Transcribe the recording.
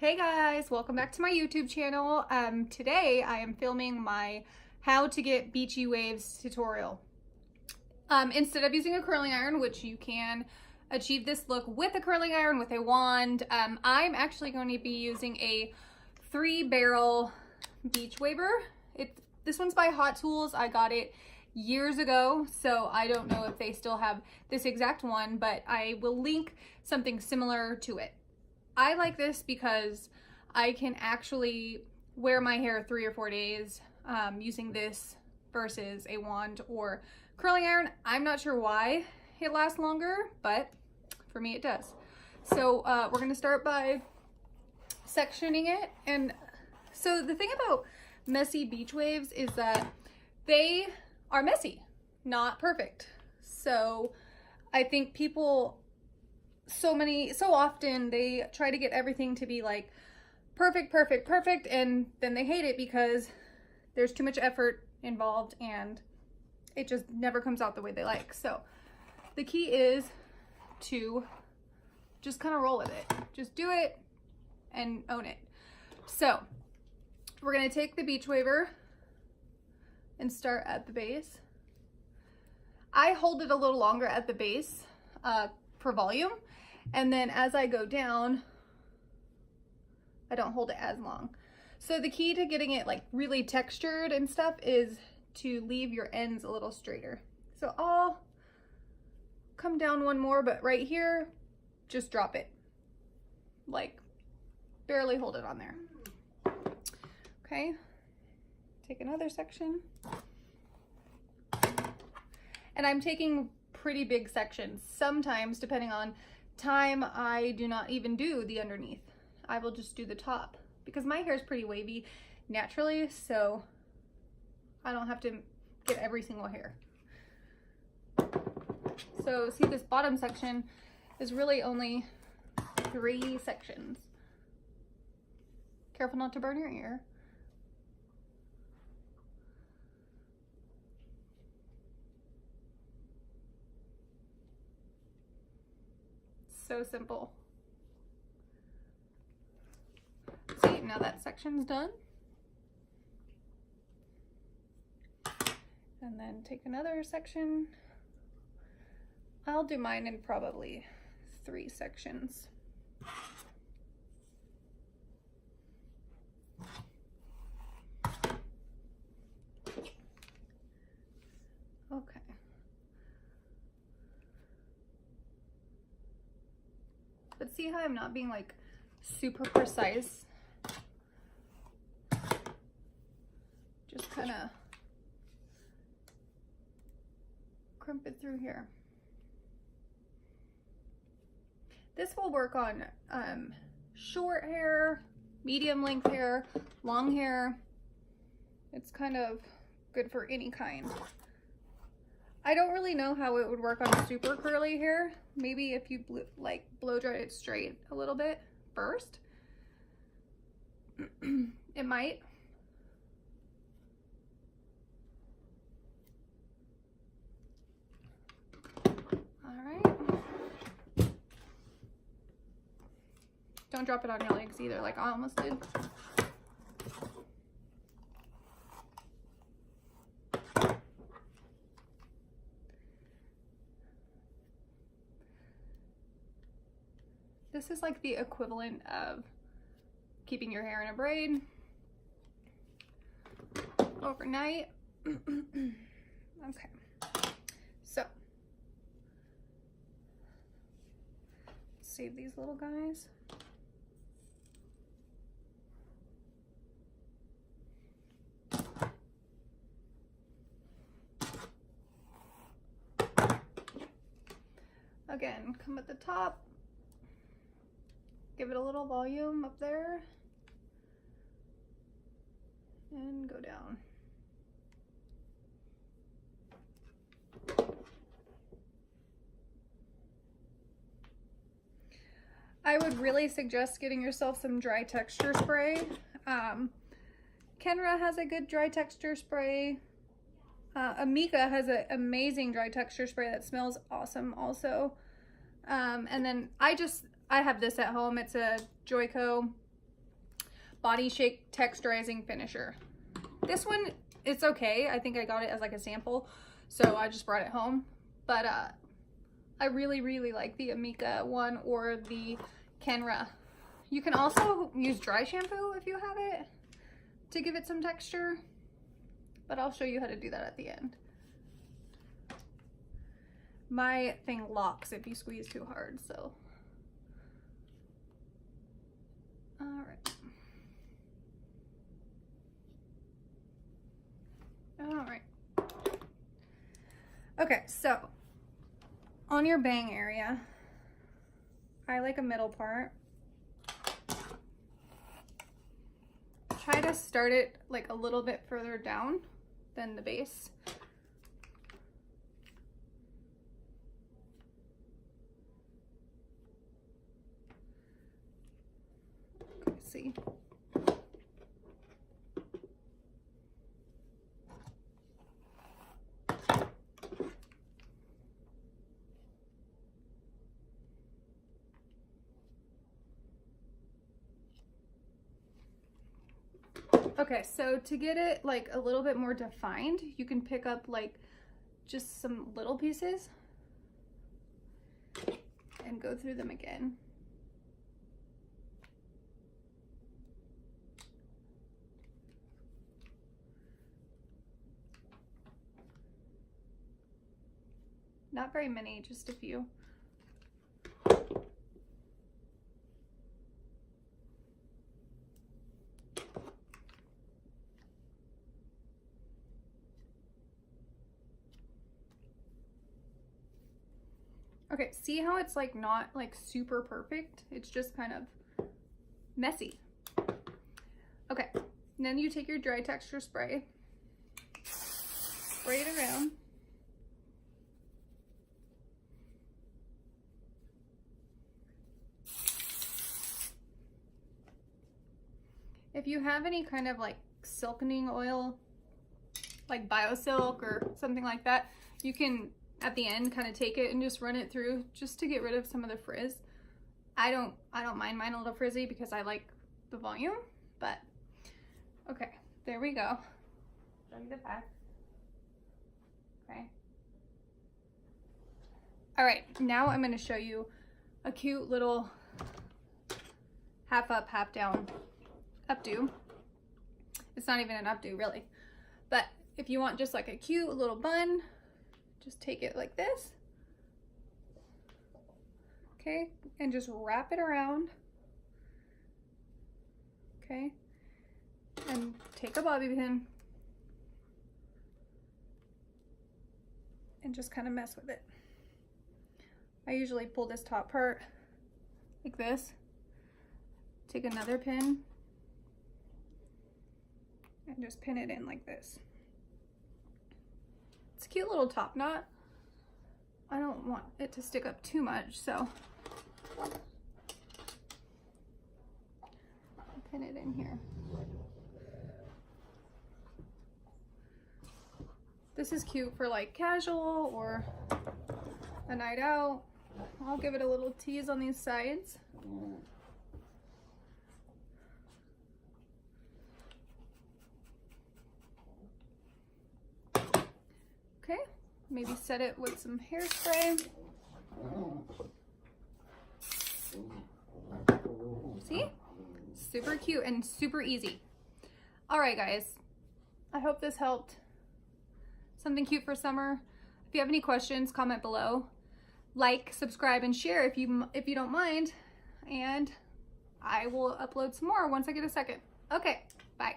Hey guys, welcome back to my YouTube channel. Today I am filming my how to get beachy waves tutorial. Instead of using a curling iron, which you can achieve this look with a curling iron with a wand, I'm actually going to be using a 3-barrel beach waver. This one's by Hot Tools. I got it years ago, so I don't know if they still have this exact one, but I will link something similar to it. I like this because I can actually wear my hair 3 or 4 days using this versus a wand or curling iron. I'm not sure why it lasts longer, but for me it does. So we're gonna start by sectioning it. And so the thing about messy beach waves is that they are messy, not perfect. So I think people so often they try to get everything to be like perfect, and then they hate it because there's too much effort involved and it just never comes out the way they like. So the key is to just kind of roll with it. Just do it and own it. So we're gonna take the beach waver and start at the base. I hold it a little longer at the base for volume. And then as I go down, I don't hold it as long. So the key to getting it like really textured and stuff is to leave your ends a little straighter. So I'll come down one more, but right here, just drop it. Like barely hold it on there. Okay, take another section. And I'm taking pretty big sections. Sometimes, depending on time, I do not even do the underneath. I will just do the top because my hair is pretty wavy naturally, so I don't have to get every single hair. So see, this bottom section is really only 3 sections. Careful not to burn your ear. So simple. See, now that section's done. And then take another section. I'll do mine in probably 3 sections. Okay. But see how I'm not being like super precise? Just kind of crimp it through here. This will work on short hair, medium length hair, long hair. It's kind of good for any kind. I don't really know how it would work on super curly hair. Maybe if you blow dry it straight a little bit first. It might. All right. Don't drop it on your legs either, like I almost did. This is like the equivalent of keeping your hair in a braid overnight. Okay, so save these little guys. Again, come at the top. Give it a little volume up there and go down. I would really suggest getting yourself some dry texture spray. Kenra has a good dry texture spray. Amika has an amazing dry texture spray that smells awesome also. And then I have this at home. It's a Joico Body Shake Texturizing Finisher. This one, it's okay. I think I got it as like a sample, so I just brought it home. But I really, really like the Amika one or the Kenra. You can also use dry shampoo if you have it to give it some texture, but I'll show you how to do that at the end. My thing locks if you squeeze too hard, so. All right. All right. Okay, so on your bang area, I like a middle part. Try to start it like a little bit further down than the base. Okay, see. Okay, so to get it like a little bit more defined, you can pick up like just some little pieces and go through them again. Not very many, just a few. Okay, see how it's like not like super perfect? It's just kind of messy. Okay, and then you take your dry texture spray, spray it around. If you have any kind of like silkening oil, like BioSilk or something like that, you can at the end kind of take it and just run it through just to get rid of some of the frizz. I don't mind mine a little frizzy because I like the volume, but okay, there we go. Show you the back. Okay. All right, now I'm going to show you a cute little half up, half down updo. It's not even an updo really, but if you want just like a cute little bun, just take it like this, okay, and just wrap it around, okay, and take a bobby pin and just kind of mess with it. I usually pull this top part like this, take another pin and just pin it in like this. It's a cute little top knot. I don't want it to stick up too much, so I'll pin it in here. This is cute for like casual or a night out. I'll give it a little tease on these sides. Okay, maybe set it with some hairspray. See? Super cute and super easy. All right, guys. I hope this helped. Something cute for summer. If you have any questions, comment below. Like, subscribe, and share if you don't mind. And I will upload some more once I get a second. Okay, bye.